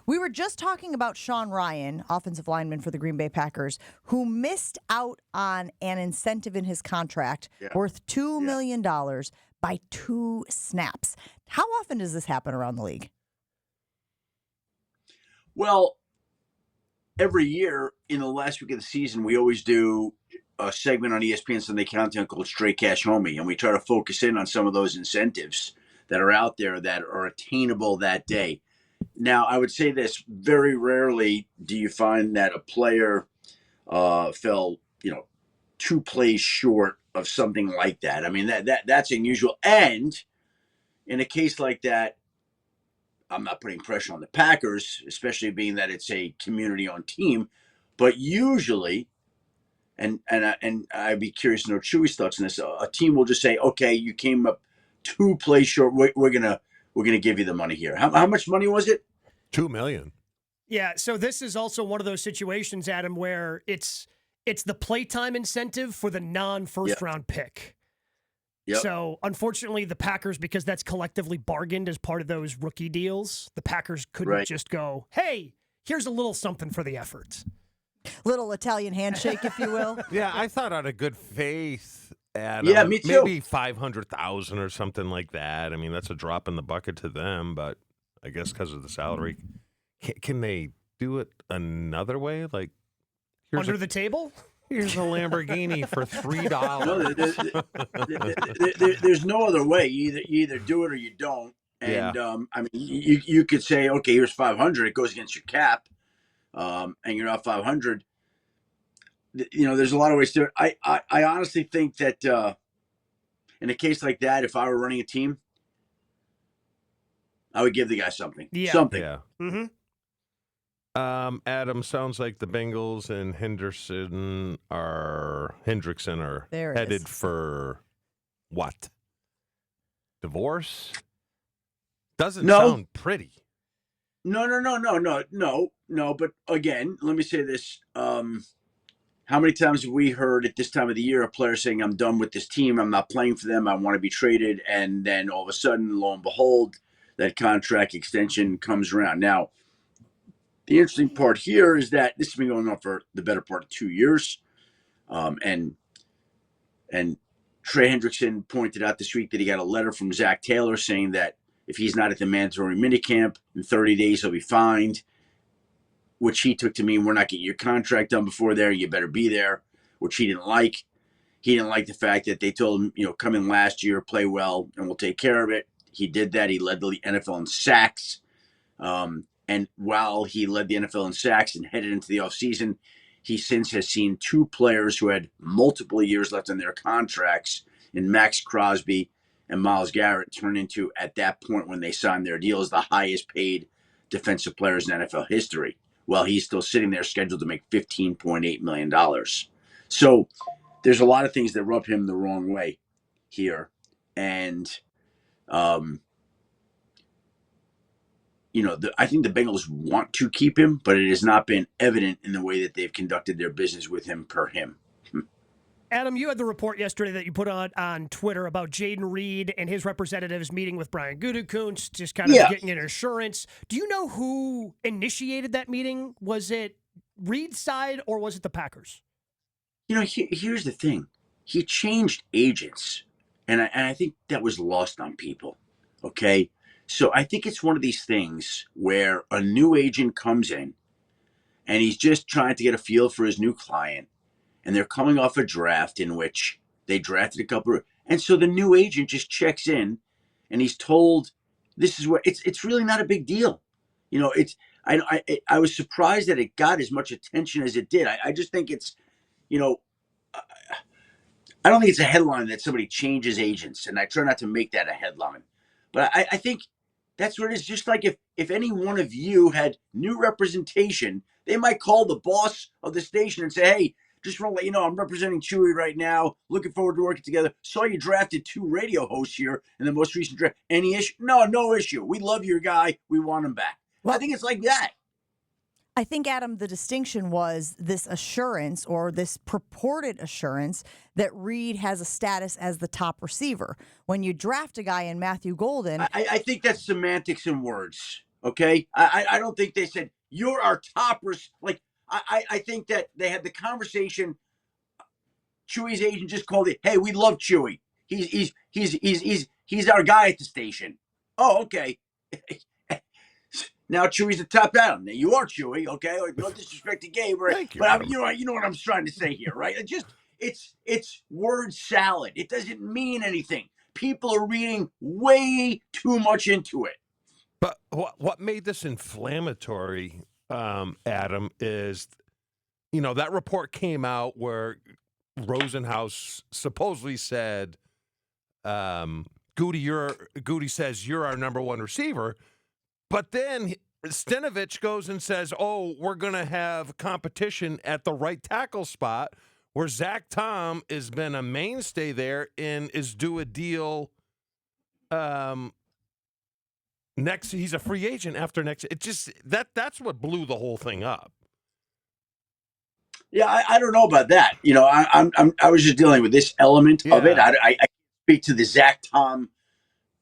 We were just talking about Sean Ryan, offensive lineman for the Green Bay Packers, who missed out on an incentive in his contract worth $2 million by 2 snaps. How often does this happen around the league? Well, every year in the last week of the season, we always do a segment on ESPN Sunday Countdown called Straight Cash Homie, and we try to focus in on some of those incentives that are out there that are attainable that day. Now, I would say this: very rarely do you find that a player fell, 2 plays short of something like that. I mean, that's unusual. And in a case like that, I'm not putting pressure on the Packers, especially being that it's a community-owned team, but usually, and I'd be curious to know Chewy's thoughts on this. A team will just say, "Okay, you came up 2 plays short. We're gonna give you the money here." How much money was it? $2 million. Yeah. So this is also one of those situations, Adam, where it's the playtime incentive for the non-first round pick. Yep. So, unfortunately, the Packers, because that's collectively bargained as part of those rookie deals, the Packers couldn't just go, hey, here's a little something for the effort. Little Italian handshake, if you will. Yeah, I thought out of good faith, Adam. Yeah, me too. Maybe $500,000 or something like that. I mean, that's a drop in the bucket to them, but I guess because of the salary. Can they do it another way? Like, under the table? Here's a Lamborghini for $3. No, there's no other way. You either do it or you don't. And I mean, you could say, okay, here's 500. It goes against your cap, and you're not 500. There's a lot of ways to do it. I honestly think that in a case like that, if I were running a team, I would give the guy something. Yeah. Something. Yeah. Mm-hmm. Adam, sounds like the Bengals and Hendrickson are headed for what? Divorce? Doesn't sound pretty. No. But again, let me say this: how many times have we heard at this time of the year a player saying, "I'm done with this team. I'm not playing for them. I want to be traded," and then all of a sudden, lo and behold, that contract extension comes around. Now, the interesting part here is that this has been going on for the better part of 2 years. And Trey Hendrickson pointed out this week that he got a letter from Zach Taylor saying that if he's not at the mandatory minicamp in 30 days, he'll be fined, which he took to mean we're not getting your contract done before there. You better be there, which he didn't like. He didn't like the fact that they told him, come in last year, play well, and we'll take care of it. He did that. He led the NFL in sacks. And while he led the NFL in sacks and headed into the offseason, he since has seen 2 players who had multiple years left on their contracts in Max Crosby and Myles Garrett turn into, at that point when they signed their deals, the highest paid defensive players in NFL history. Well, he's still sitting there scheduled to make $15.8 million. So there's a lot of things that rub him the wrong way here. And, I think the Bengals want to keep him, but it has not been evident in the way that they've conducted their business with him per him. Adam, you had the report yesterday that you put on Twitter about Jayden Reed and his representatives meeting with Brian Gutekunst, just kind of getting an assurance. Do you know who initiated that meeting? Was it Reed's side or was it the Packers? Here's the thing. He changed agents, and I think that was lost on people, okay? So I think it's one of these things where a new agent comes in and he's just trying to get a feel for his new client. And they're coming off a draft in which they drafted a couple and so the new agent just checks in and he's told this is what it's really not a big deal. I was surprised that it got as much attention as it did. I just think it's, I don't think it's a headline that somebody changes agents, and I try not to make that a headline. But I think that's what it is. Just like if any one of you had new representation, they might call the boss of the station and say, hey, just want to let you know I'm representing Chewy right now. Looking forward to working together. Saw you drafted 2 radio hosts here in the most recent draft. Any issue? No issue. We love your guy. We want him back. Well, I think it's like that. I think, Adam, the distinction was this assurance or this purported assurance that Reed has a status as the top receiver. When you draft a guy in Matthew Golden. I think that's semantics and words. Okay, I don't think they said you're our top. Like I think that they had the conversation. Chewy's agent just called it. Hey, we love Chewy. He's our guy at the station. Oh, okay. Now Chewy's the top down. Now you are Chewy, okay? No disrespect to Gabe, right? Thank you, But Adam. you know what I'm trying to say here, right? It's word salad. It doesn't mean anything. People are reading way too much into it. But what made this inflammatory, Adam, is, that report came out where Rosenhaus supposedly said, Gutekunst says you're our number one receiver, but then Stenavich goes and says, oh, we're going to have competition at the right tackle spot, where Zach Tom has been a mainstay there and is due a deal. Next, he's a free agent after next. It just that's what blew the whole thing up. Yeah, I don't know about that. I was just dealing with this element of it. I speak to the Zach Tom,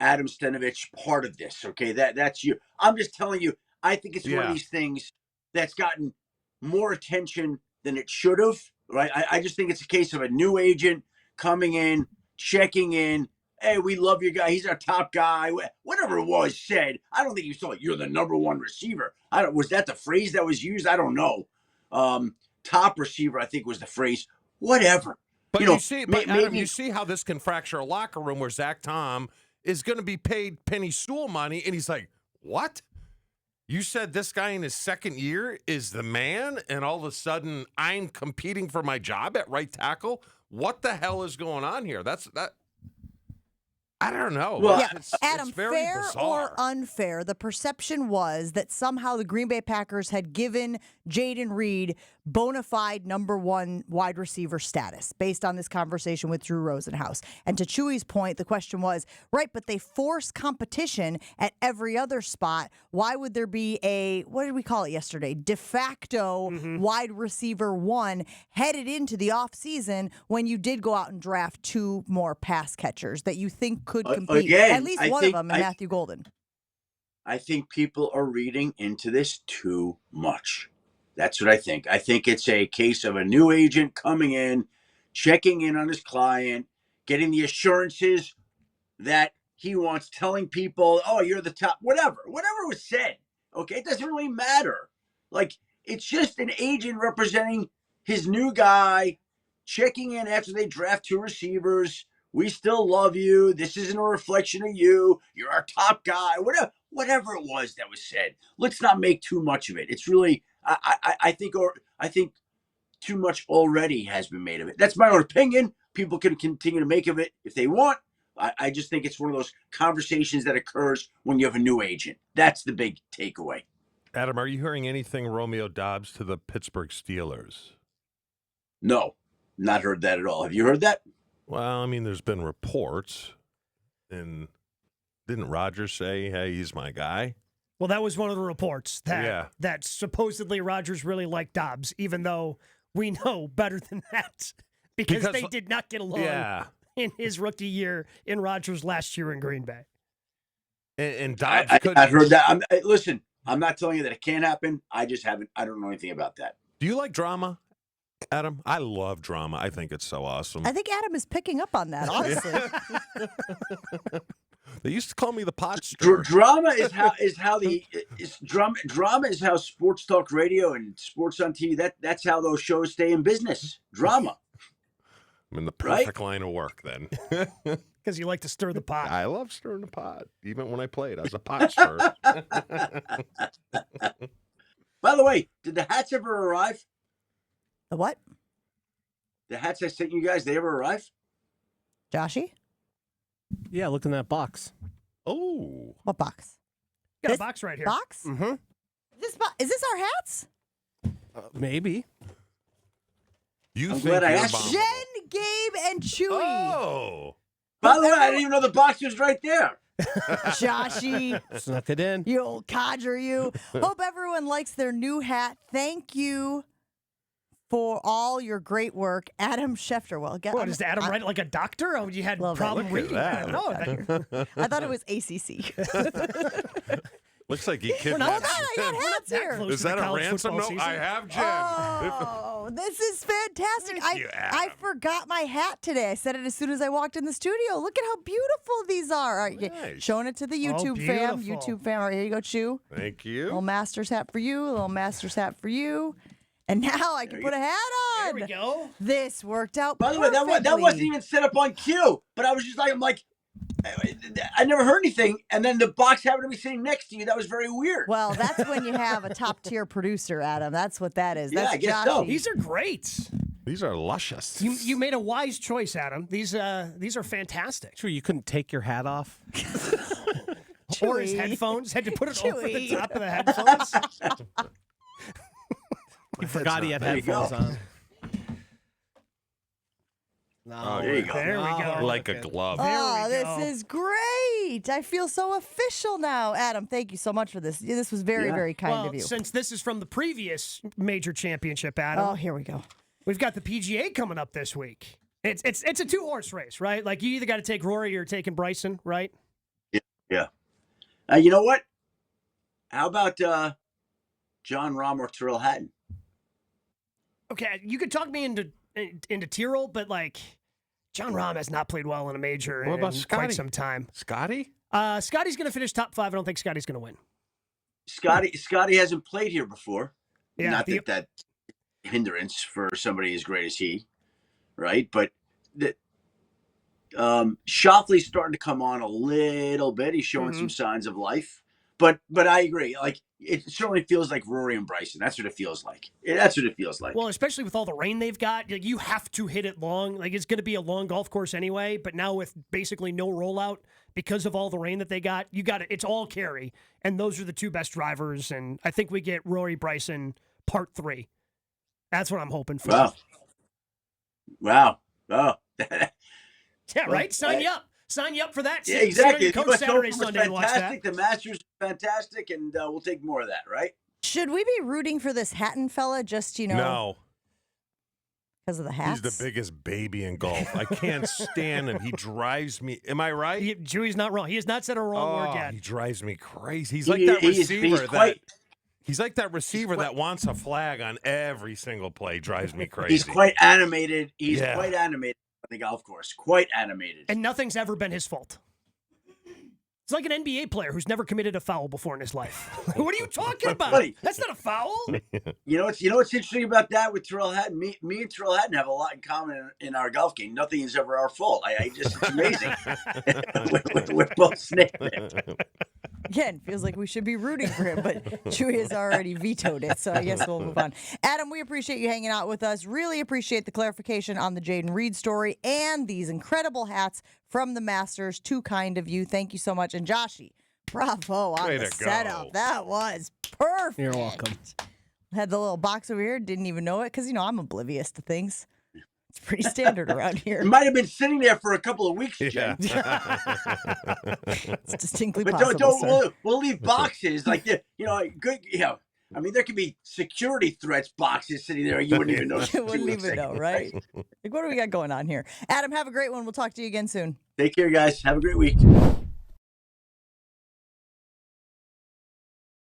Adam Stenavich part of this. Okay, that's you. I'm just telling you. I think it's one of these things that's gotten more attention than it should have. Right? I just think it's a case of a new agent coming in, checking in. Hey, we love your guy. He's our top guy. Whatever it was said. I don't think he saw you're the number one receiver. Was that the phrase that was used? I don't know. Top receiver, I think was the phrase. Whatever. But Adam, you see how this can fracture a locker room where Zach Tom is going to be paid penny stool money, and he's like, "What? You said this guy in his second year is the man, and all of a sudden I'm competing for my job at right tackle? What the hell is going on here?" That. I don't know. Well, it's Adam, very fair bizarre. or unfair, the perception was that somehow the Green Bay Packers had given Jayden Reed bona fide number one wide receiver status based on this conversation with Drew Rosenhaus. And to Chewy's point, the question was, right, but they force competition at every other spot. Why would there be a, what did we call it yesterday, de facto wide receiver one headed into the offseason when you did go out and draft two more pass catchers that you think could compete? Again, at least one of them, and Matthew Golden. I think people are reading into this too much. That's what I think. I think it's a case of a new agent coming in, checking in on his client, getting the assurances that he wants, telling people, oh, you're the top, whatever was said. Okay, it doesn't really matter. Like, it's just an agent representing his new guy, checking in after they draft two receivers. We still love you. This isn't a reflection of you. You're our top guy. Whatever it was that was said. Let's not make too much of it. It's really, I think too much already has been made of it. That's my own opinion. People can continue to make of it if they want. I just think it's one of those conversations that occurs when you have a new agent. That's the big takeaway. Adam, are you hearing anything Romeo Dobbs to the Pittsburgh Steelers? No, not heard that at all. Have you heard that? Well, I mean, there's been reports, and didn't Rodgers say, hey, he's my guy? Well, that was one of the reports that supposedly Rodgers really liked Dobbs, even though we know better than that because they did not get along in his rookie year in Rodgers last year in Green Bay. And Dobbs I've heard that. Listen, I'm not telling you that it can't happen. I just haven't. I don't know anything about that. Do you like drama, Adam? I love drama. I think it's so awesome. I think Adam is picking up on that, honestly. They used to call me the pot stirrer. Drama is how sports talk radio and sports on TV. That's how those shows stay in business. Drama. I'm in the perfect line of work then. Because you like to stir the pot. I love stirring the pot, even when I played. I was a pot stirrer. By the way, did the hats ever arrive? The what? The hats I sent you guys, they ever arrive? Joshy? Yeah, look in that box. Oh. What box? Got a box right here. Box? Mm-hmm. Is this our hats? Maybe. You I'm think glad I you're asked. abominable. Jen, Gabe, and Chewy. Oh. By the way, I didn't even know the box was right there. Joshy, Snuck it in. you old codger, you. Hope everyone likes their new hat. Thank you for all your great work. Adam Schefter. Well, What, does Adam write it like a doctor? Oh, you had a problem Look at reading. that. I don't know. I thought it was ACC. Looks like he Hold on, kidnapped. I got hats here. close Is to the that a college ransom football note? season. I have Jen. Oh, this is fantastic. you, I Adam. forgot my hat today. I said it as soon as I walked in the studio. Look at how beautiful these are. All right, Nice. showing it to the YouTube fam. beautiful. YouTube fam. All right, here you go, Chew. Thank Little you. Master's hat for you. Little Master's hat for you. And now I can put a hat on. There we go. This worked out By the way, that perfectly. wasn't even set up on cue. But I was just like, I never heard anything. And then the box happened to be sitting next to you. That was very weird. Well, that's when you have a top tier producer, Adam. That's what that is. Yeah, That's I guess Joshy. so. These are great. These are luscious. You made a wise choice, Adam. These are fantastic. Sure, you couldn't take your hat off. Or his Chewy. headphones. Had to put it over the Chewy. top of the headphones. You forgot he had There you go. headphones on. No, Oh, there you go. There we go. Like a glove. Oh, There we this go. is great. I feel so official now. Adam, thank you so much for this. This was very, very kind Well, of you. since this is from the previous major championship, Adam, Oh, here we go. we've got the PGA coming up this week. It's a 2-horse race, right? Like you either got to take Rory or taking Bryson, right? Yeah. You know what? How about John Rahm or Tyrrell Hatton? Okay, you could talk me into Tyrrell, but like John Rahm has not played well in a major What about in Scotty? quite some time. Scotty? Scotty's going to finish top 5. I don't think Scotty's going to win. Scotty hasn't played here before. Yeah, Not that that's hindrance for somebody as great as he, right? But Schauffele's starting to come on a little bit. He's showing some signs of life. But I agree. Like it certainly feels like Rory and Bryson. That's what it feels like. That's what it feels like. Well, especially with all the rain they've got, like, you have to hit it long. Like it's going to be a long golf course anyway. But now with basically no rollout because of all the rain that they got, you got it. It's all carry, and those are the two best drivers. And I think we get Rory Bryson part 3. That's what I'm hoping for. Wow. Oh. Yeah, right. Sign you up. Sign you up for that. Yeah, Sit on exactly. your The couch US Saturday, Open was Sunday, and watch that. fantastic. The Masters is fantastic, and we'll take more of that, right? Should we be rooting for this Hatton fella just, No. because of the hats? He's the biggest baby in golf. I can't stand him. He drives me. Am I right? Chewy's not wrong. He has not said a wrong word yet. He drives me crazy. He's like that receiver He's like that receiver that wants a flag on every single play. Drives me crazy. He's quite animated. He's quite animated on the golf course. Quite animated. And nothing's ever been his fault. It's like an NBA player who's never committed a foul before in his life. What are you talking about? Buddy. That's not a foul. You know what's interesting about that with Tyrrell Hatton? Me and Tyrrell Hatton have a lot in common in our golf game. Nothing is ever our fault. It's amazing. we're both snake men. Again, feels like we should be rooting for him, but Chewy has already vetoed it, so I guess we'll move on. Adam, we appreciate you hanging out with us. Really appreciate the clarification on the Jayden Reed story and these incredible hats from the Masters. Too kind of you. Thank you so much. And Joshy, bravo on Way the to go. setup. That was perfect. You're welcome. Had the little box over here, didn't even know it, because, I'm oblivious to things. It's pretty standard around here. It might have been sitting there for a couple of weeks, Jen. It's distinctly But possible, sir. we'll leave boxes like good. I mean, there could be security threats boxes sitting there. You wouldn't even know. You wouldn't even know, right? Like, what do we got going on here? Adam, have a great one. We'll talk to you again soon. Take care, guys. Have a great week.